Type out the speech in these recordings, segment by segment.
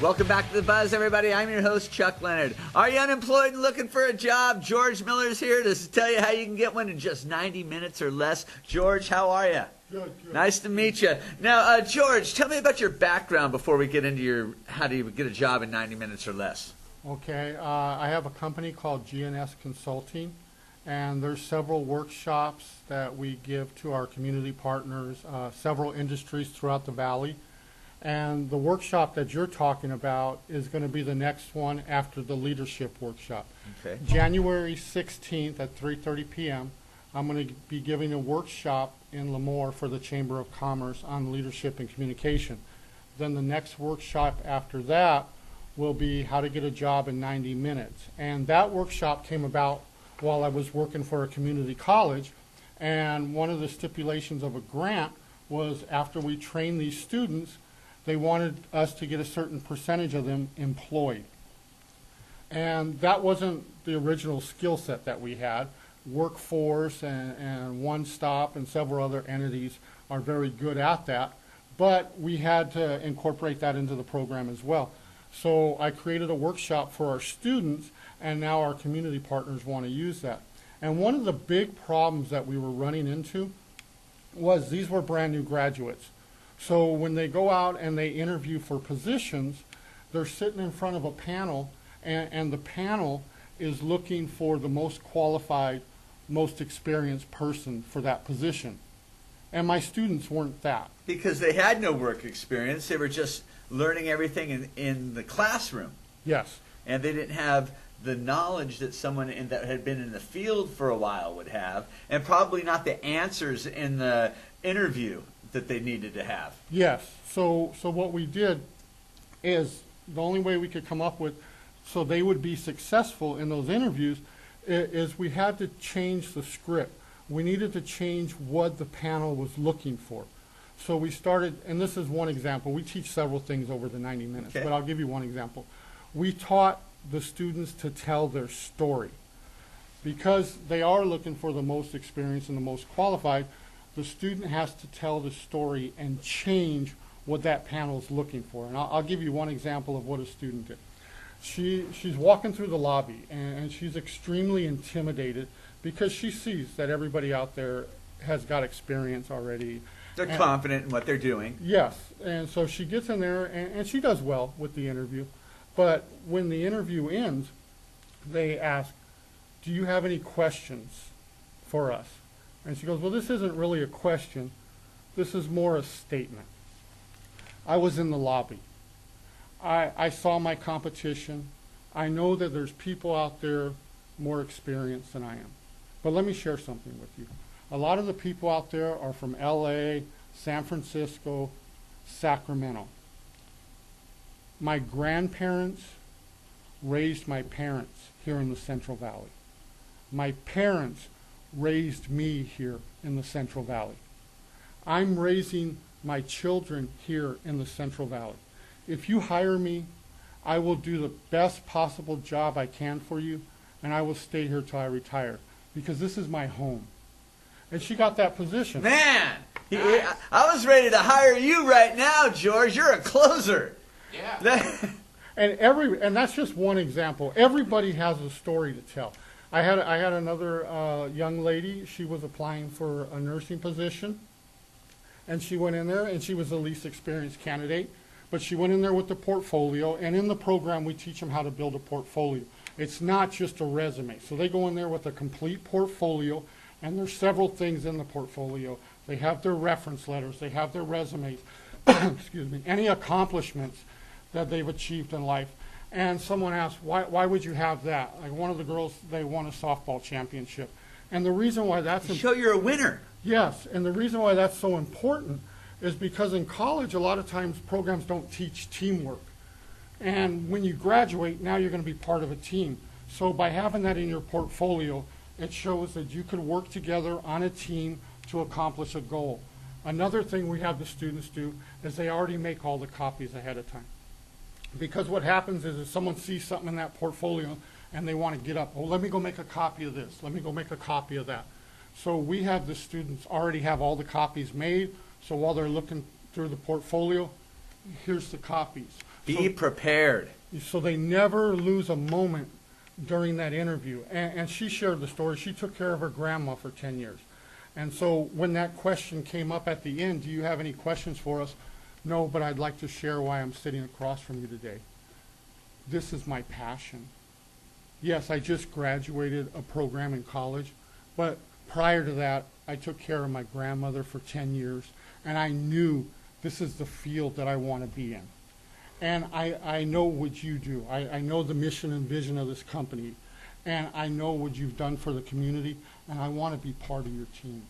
Welcome back to The Buzz, everybody. I'm your host, Chuck Leonard. Are you unemployed and looking for a job? George Miller's here to tell you how you can get one in just 90 minutes or less. George, how are you? Good. Nice to meet you. Now, George, tell me about your background before we get into how do you get a job in 90 minutes or less. Okay, I have a company called GNS Consulting, and there's several workshops that we give to our community partners, several industries throughout the valley. And the workshop that you're talking about is going to be the next one after the leadership workshop. Okay. January 16th at 3:30 p.m. I'm going to be giving a workshop in Lemoore for the Chamber of Commerce on leadership and communication. Then the next workshop after that will be how to get a job in 90 minutes. And that workshop came about while I was working for a community college. And one of the stipulations of a grant was after we trained these students, they wanted us to get a certain percentage of them employed. And that wasn't the original skill set that we had. Workforce and One Stop and several other entities are very good at that, but we had to incorporate that into the program as well. So I created a workshop for our students, and now our community partners want to use that. And one of the big problems that we were running into was these were brand new graduates. So when they go out and they interview for positions, they're sitting in front of a panel, and the panel is looking for the most qualified, most experienced person for that position. And my students weren't that. Because they had no work experience. They were just learning everything in the classroom. Yes. And they didn't have the knowledge that someone that had been in the field for a while would have, and probably not the answers in the interview that they needed to have. Yes. So what we did is the only way we could come up with so they would be successful in those interviews is we had to change the script. We needed to change what the panel was looking for. So we started, and this is one example. We teach several things over the 90 minutes, okay, but I'll give you one example. We taught the students to tell their story. Because they are looking for the most experienced and the most qualified, the student has to tell the story and change what that panel is looking for. And I'll give you one example of what a student did. She's walking through the lobby, and she's extremely intimidated because she sees that everybody out there has got experience already. They're confident in what they're doing. Yes, and so she gets in there, and she does well with the interview. But when the interview ends, they ask, "Do you have any questions for us?" And she goes, "Well, this isn't really a question. This is more a statement. I was in the lobby. I saw my competition. I know that there's people out there more experienced than I am. But let me share something with you. A lot of the people out there are from LA, San Francisco, Sacramento. My grandparents raised my parents here in the Central Valley. My parents raised me here in the Central Valley. I'm raising my children here in the Central Valley. If you hire me, I will do the best possible job I can for you, and I will stay here till I retire, because this is my home." And she got that position. Man, I was ready to hire you right now, George. You're a closer. Yeah. And that's just one example. Everybody has a story to tell. I had another young lady. She was applying for a nursing position, and she went in there, and she was the least experienced candidate, but she went in there with the portfolio, and in the program we teach them how to build a portfolio. It's not just a resume. So they go in there with a complete portfolio, and there's several things in the portfolio. They have their reference letters, they have their resumes, excuse me, any accomplishments that they've achieved in life. And someone asked, why would you have that? Like one of the girls, they won a softball championship. And the reason why that's show you're a winner. Yes, and the reason why that's so important is because in college, a lot of times programs don't teach teamwork. And when you graduate, now you're going to be part of a team. So by having that in your portfolio, it shows that you could work together on a team to accomplish a goal. Another thing we have the students do is they already make all the copies ahead of time. Because what happens is if someone sees something in that portfolio and they want to get up, oh, let me go make a copy of this, let me go make a copy of that. So we have the students already have all the copies made, so while they're looking through the portfolio, here's the copies. Be prepared. So they never lose a moment during that interview. And she shared the story. She took care of her grandma for 10 years. And so when that question came up at the end, do you have any questions for us? No, but I'd like to share why I'm sitting across from you today. This is my passion. Yes, I just graduated a program in college, but prior to that, I took care of my grandmother for 10 years, and I knew this is the field that I want to be in. And I know what you do. I know the mission and vision of this company, and I know what you've done for the community, and I want to be part of your team.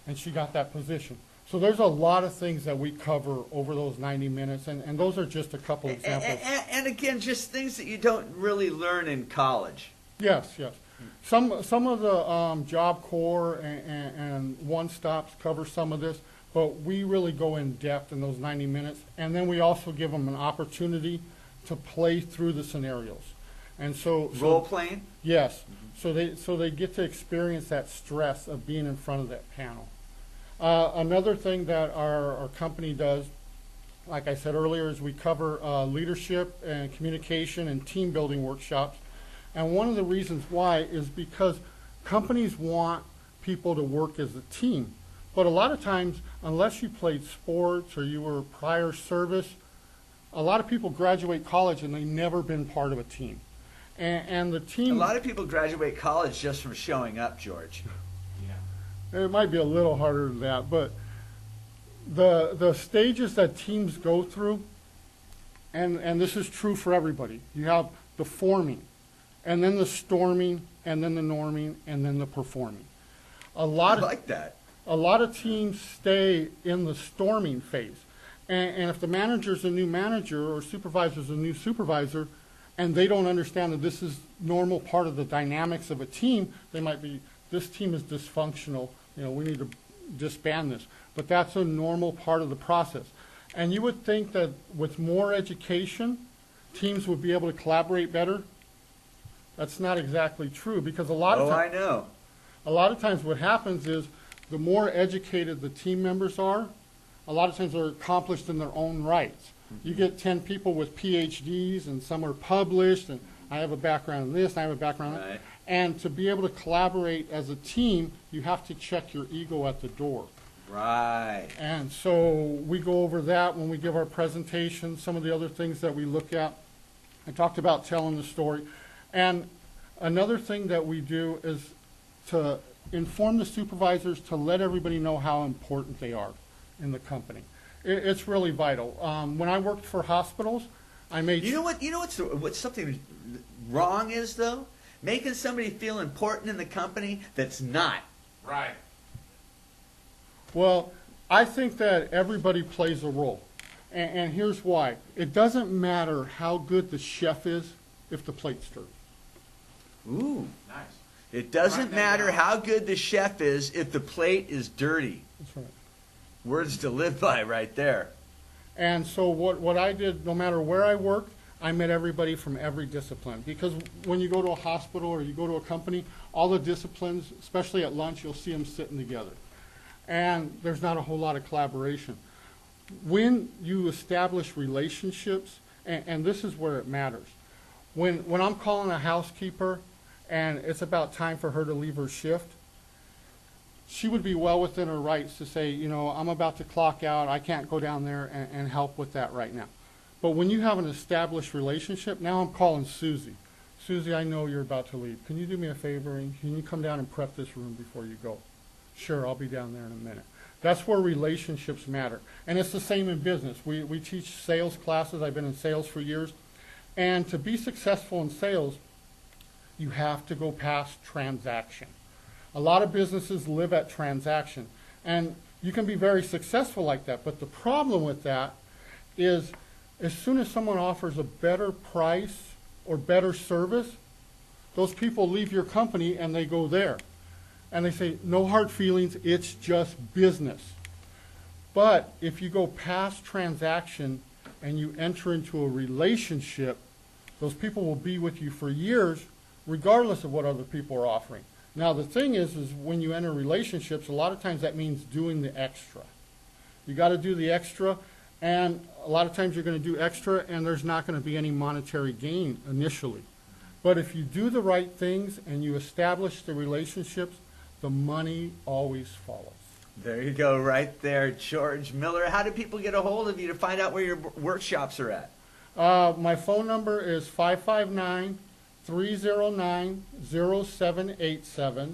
And she got that position. So there's a lot of things that we cover over those 90 minutes, and those are just a couple examples. And again, just things that you don't really learn in college. Yes, yes. Some of the Job Corps and One Stops cover some of this, but we really go in depth in those 90 minutes, and then we also give them an opportunity to play through the scenarios. And so role playing? Yes. So they get to experience that stress of being in front of that panel. Another thing that our company does, like I said earlier, is we cover leadership and communication and team building workshops. And one of the reasons why is because companies want people to work as a team. But a lot of times, unless you played sports or you were prior service, a lot of people graduate college and they've never been part of a team. And the team... A lot of people graduate college just from showing up, George. It might be a little harder than that, but the stages that teams go through, and this is true for everybody. You have the forming, and then the storming, and then the norming, and then the performing. I like that. A lot of teams stay in the storming phase. And if the manager's a new manager or supervisor's a new supervisor, and they don't understand that this is normal part of the dynamics of a team, they might be, this team is dysfunctional, we need to disband this. But that's a normal part of the process. And you would think that with more education, teams would be able to collaborate better. That's not exactly true, because a lot of times, I know. A lot of times what happens is the more educated the team members are, a lot of times they're accomplished in their own rights. You get 10 people with PhDs, and some are published, and I have a background in this, and I have a background in that. And to be able to collaborate as a team, you have to check your ego at the door. Right. And so we go over that when we give our presentation, some of the other things that we look at. I talked about telling the story. And another thing that we do is to inform the supervisors to let everybody know how important they are in the company. It's really vital. When I worked for hospitals, I made... You know what's something wrong is, though? Making somebody feel important in the company that's not. Right. Well, I think that everybody plays a role. And here's why. It doesn't matter how good the chef is if the plate's dirty. Ooh. Nice. It doesn't matter how good the chef is if the plate is dirty. That's right. Words to live by right there. And so what I did, no matter where I worked, I met everybody from every discipline. Because when you go to a hospital or you go to a company, all the disciplines, especially at lunch, you'll see them sitting together. And there's not a whole lot of collaboration. When you establish relationships, and this is where it matters. When I'm calling a housekeeper and it's about time for her to leave her shift, she would be well within her rights to say, I'm about to clock out, I can't go down there and help with that right now. But when you have an established relationship, now I'm calling Susie. Susie, I know you're about to leave. Can you do me a favor and can you come down and prep this room before you go? Sure, I'll be down there in a minute. That's where relationships matter. And it's the same in business. We teach sales classes. I've been in sales for years. And to be successful in sales, you have to go past transaction. A lot of businesses live at transaction. And you can be very successful like that. But the problem with that is as soon as someone offers a better price or better service, those people leave your company and they go there. And they say, no hard feelings, it's just business. But if you go past transaction and you enter into a relationship, those people will be with you for years, regardless of what other people are offering. Now, the thing is when you enter relationships, a lot of times that means doing the extra. You got to do the extra, And a lot of times you're going to do extra, and there's not going to be any monetary gain initially. But if you do the right things and you establish the relationships, the money always follows. There you go, right there, George Miller. How do people get a hold of you to find out where your workshops are at? My phone number is 559-309-0787,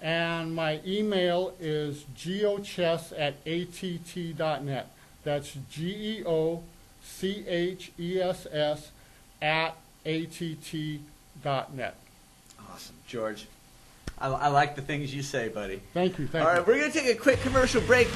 and my email is geochess@att.net. That's geochess@att.net. Awesome, George. I like the things you say, buddy. Thank you. All right, we're going to take a quick commercial break.